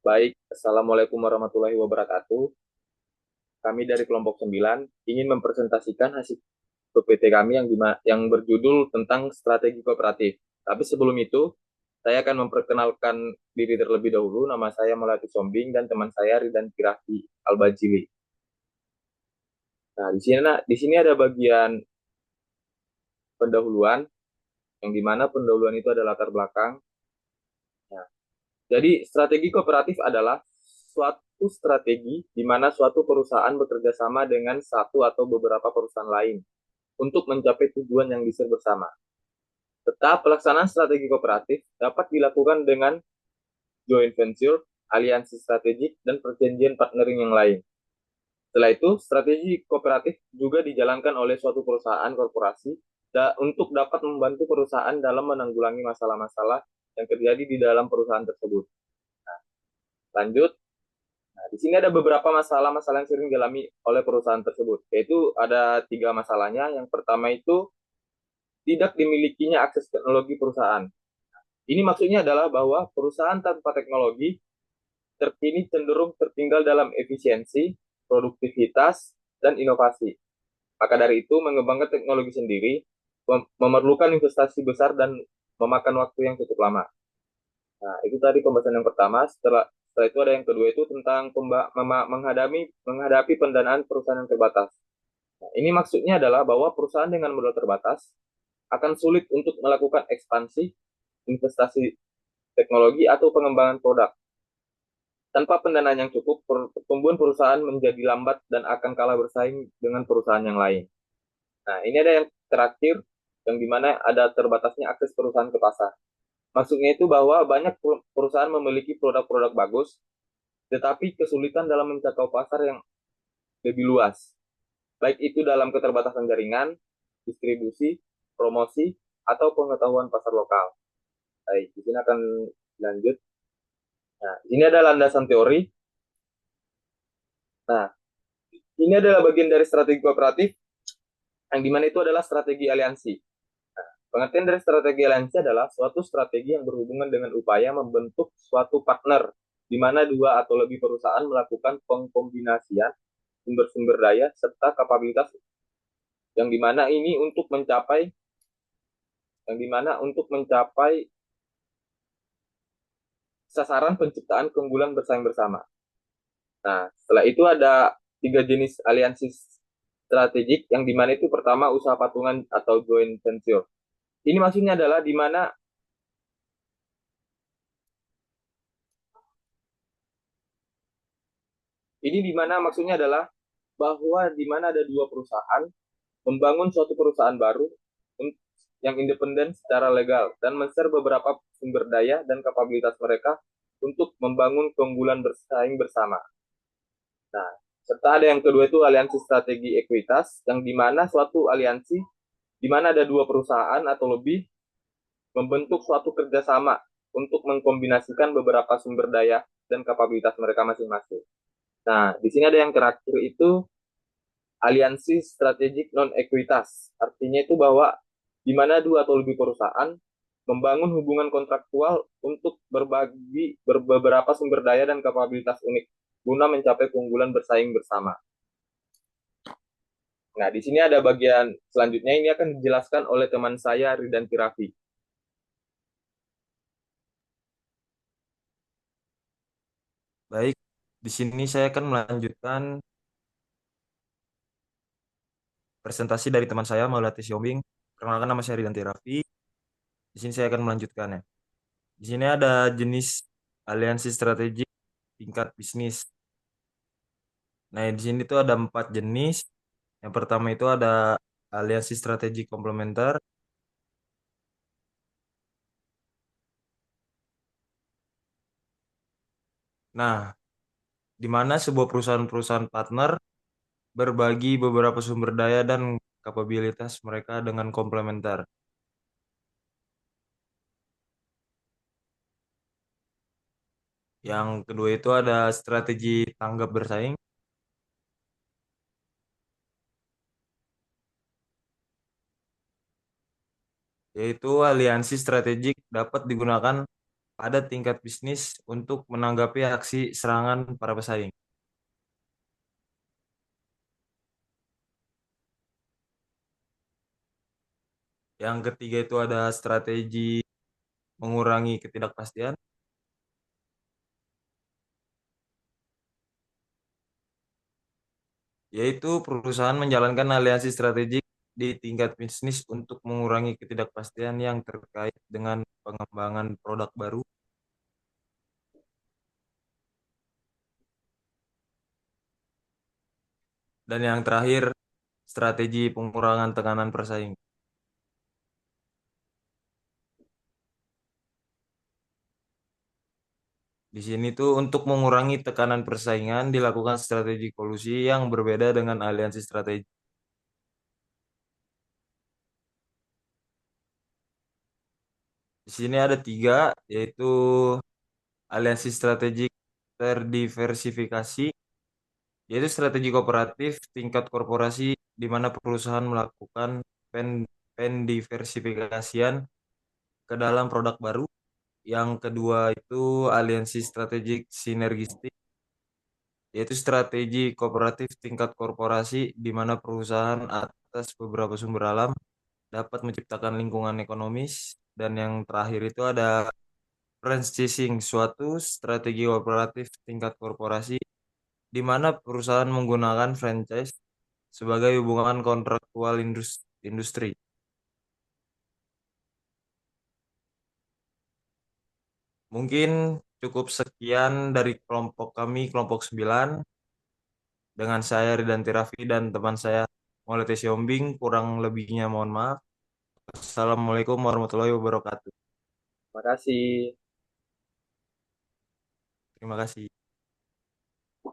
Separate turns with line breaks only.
Baik, Assalamualaikum warahmatullahi wabarakatuh. Kami dari kelompok 9 ingin mempresentasikan hasil PPT kami yang berjudul tentang strategi kooperatif. Tapi sebelum itu, saya akan memperkenalkan diri terlebih dahulu. Nama saya Melati Sombing dan teman saya Ridan Kirafi Albajili. Nah, di sini ada bagian pendahuluan, yang dimana pendahuluan itu ada latar belakang. Nah, jadi strategi kooperatif adalah suatu strategi di mana suatu perusahaan bekerja sama dengan satu atau beberapa perusahaan lain untuk mencapai tujuan yang disebut bersama. Tetap pelaksanaan strategi kooperatif dapat dilakukan dengan joint venture, aliansi strategik, dan perjanjian partnering yang lain. Setelah itu, strategi kooperatif juga dijalankan oleh suatu perusahaan korporasi untuk dapat membantu perusahaan dalam menanggulangi masalah-masalah yang terjadi di dalam perusahaan tersebut. Lanjut, nah, di sini ada beberapa masalah-masalah yang sering dialami oleh perusahaan tersebut, yaitu ada tiga masalahnya. Yang pertama itu tidak dimilikinya akses teknologi perusahaan. Ini maksudnya adalah bahwa perusahaan tanpa teknologi terkini cenderung tertinggal dalam efisiensi, produktivitas, dan inovasi. Maka dari itu, mengembangkan teknologi sendiri memerlukan investasi besar dan memakan waktu yang cukup lama. Nah, itu tadi pembahasan yang pertama. Setelah itu ada yang kedua itu tentang menghadapi pendanaan perusahaan yang terbatas. Nah, ini maksudnya adalah bahwa perusahaan dengan modal terbatas akan sulit untuk melakukan ekspansi, investasi teknologi, atau pengembangan produk. Tanpa pendanaan yang cukup, pertumbuhan perusahaan menjadi lambat dan akan kalah bersaing dengan perusahaan yang lain. Nah, ini ada yang terakhir, yang dimana ada terbatasnya akses perusahaan ke pasar. Maksudnya itu bahwa banyak perusahaan memiliki produk-produk bagus, tetapi kesulitan dalam mencapai pasar yang lebih luas. Baik itu dalam keterbatasan jaringan, distribusi, promosi, atau pengetahuan pasar lokal. Baik, di sini akan lanjut. Nah, ini ada landasan teori. Nah, ini adalah bagian dari strategi kooperatif, yang dimana itu adalah strategi aliansi. Pengertian dari strategi aliansi adalah suatu strategi yang berhubungan dengan upaya membentuk suatu partner, di mana dua atau lebih perusahaan melakukan pengkombinasian sumber-sumber daya serta kapabilitas yang dimana ini untuk mencapai sasaran penciptaan keunggulan bersaing bersama. Nah, setelah itu ada tiga jenis aliansi strategik, yang dimana itu pertama usaha patungan atau joint venture. Ini maksudnya adalah di mana maksudnya adalah bahwa di mana ada dua perusahaan membangun suatu perusahaan baru yang independen secara legal dan men-share beberapa sumber daya dan kapabilitas mereka untuk membangun keunggulan bersaing bersama. Nah, serta ada yang kedua itu aliansi strategi ekuitas, yang dimana suatu aliansi di mana ada dua perusahaan atau lebih membentuk suatu kerjasama untuk mengkombinasikan beberapa sumber daya dan kapabilitas mereka masing-masing. Nah, di sini ada yang terakhir itu aliansi strategik non-ekuitas. Artinya itu bahwa di mana dua atau lebih perusahaan membangun hubungan kontraktual untuk berbagi beberapa sumber daya dan kapabilitas unik guna mencapai keunggulan bersaing bersama. Nah, di sini ada bagian selanjutnya, ini akan dijelaskan oleh teman saya Ridan Kirafi.
Baik, di sini saya akan melanjutkan presentasi dari teman saya Maulati Siombing. Perkenalkan, nama saya Ridanti Raffi. Di sini saya akan melanjutkannya. Di sini ada jenis aliansi strategik tingkat bisnis. Nah, di sini tuh ada 4 jenis. Yang pertama itu ada aliansi strategik komplementer. Nah, di mana sebuah perusahaan-perusahaan partner berbagi beberapa sumber daya dan kapabilitas mereka dengan komplementer. Yang kedua itu ada strategi tanggap bersaing, yaitu aliansi strategik dapat digunakan pada tingkat bisnis untuk menanggapi aksi serangan para pesaing. Yang ketiga itu ada strategi mengurangi ketidakpastian, yaitu perusahaan menjalankan aliansi strategik di tingkat bisnis untuk mengurangi ketidakpastian yang terkait dengan pengembangan produk baru. Dan yang terakhir, strategi pengurangan tekanan persaing. Di sini tuh untuk mengurangi tekanan persaingan dilakukan strategi kolusi yang berbeda dengan aliansi strategi. Di sini ada tiga, yaitu aliansi strategik terdiversifikasi, yaitu strategi kooperatif tingkat korporasi di mana perusahaan melakukan pendiversifikasian ke dalam produk baru. Yang kedua itu aliansi strategik sinergistik, yaitu strategi kooperatif tingkat korporasi di mana perusahaan atas beberapa sumber alam dapat menciptakan lingkungan ekonomis. Dan yang terakhir itu ada franchising, suatu strategi kooperatif tingkat korporasi di mana perusahaan menggunakan franchise sebagai hubungan kontraktual industri. Mungkin cukup sekian dari kelompok kami, kelompok 9, dengan saya Ridanti Raffi dan teman saya Maulana Siombing. Kurang lebihnya mohon maaf. Assalamualaikum warahmatullahi wabarakatuh.
Terima kasih.
Terima kasih.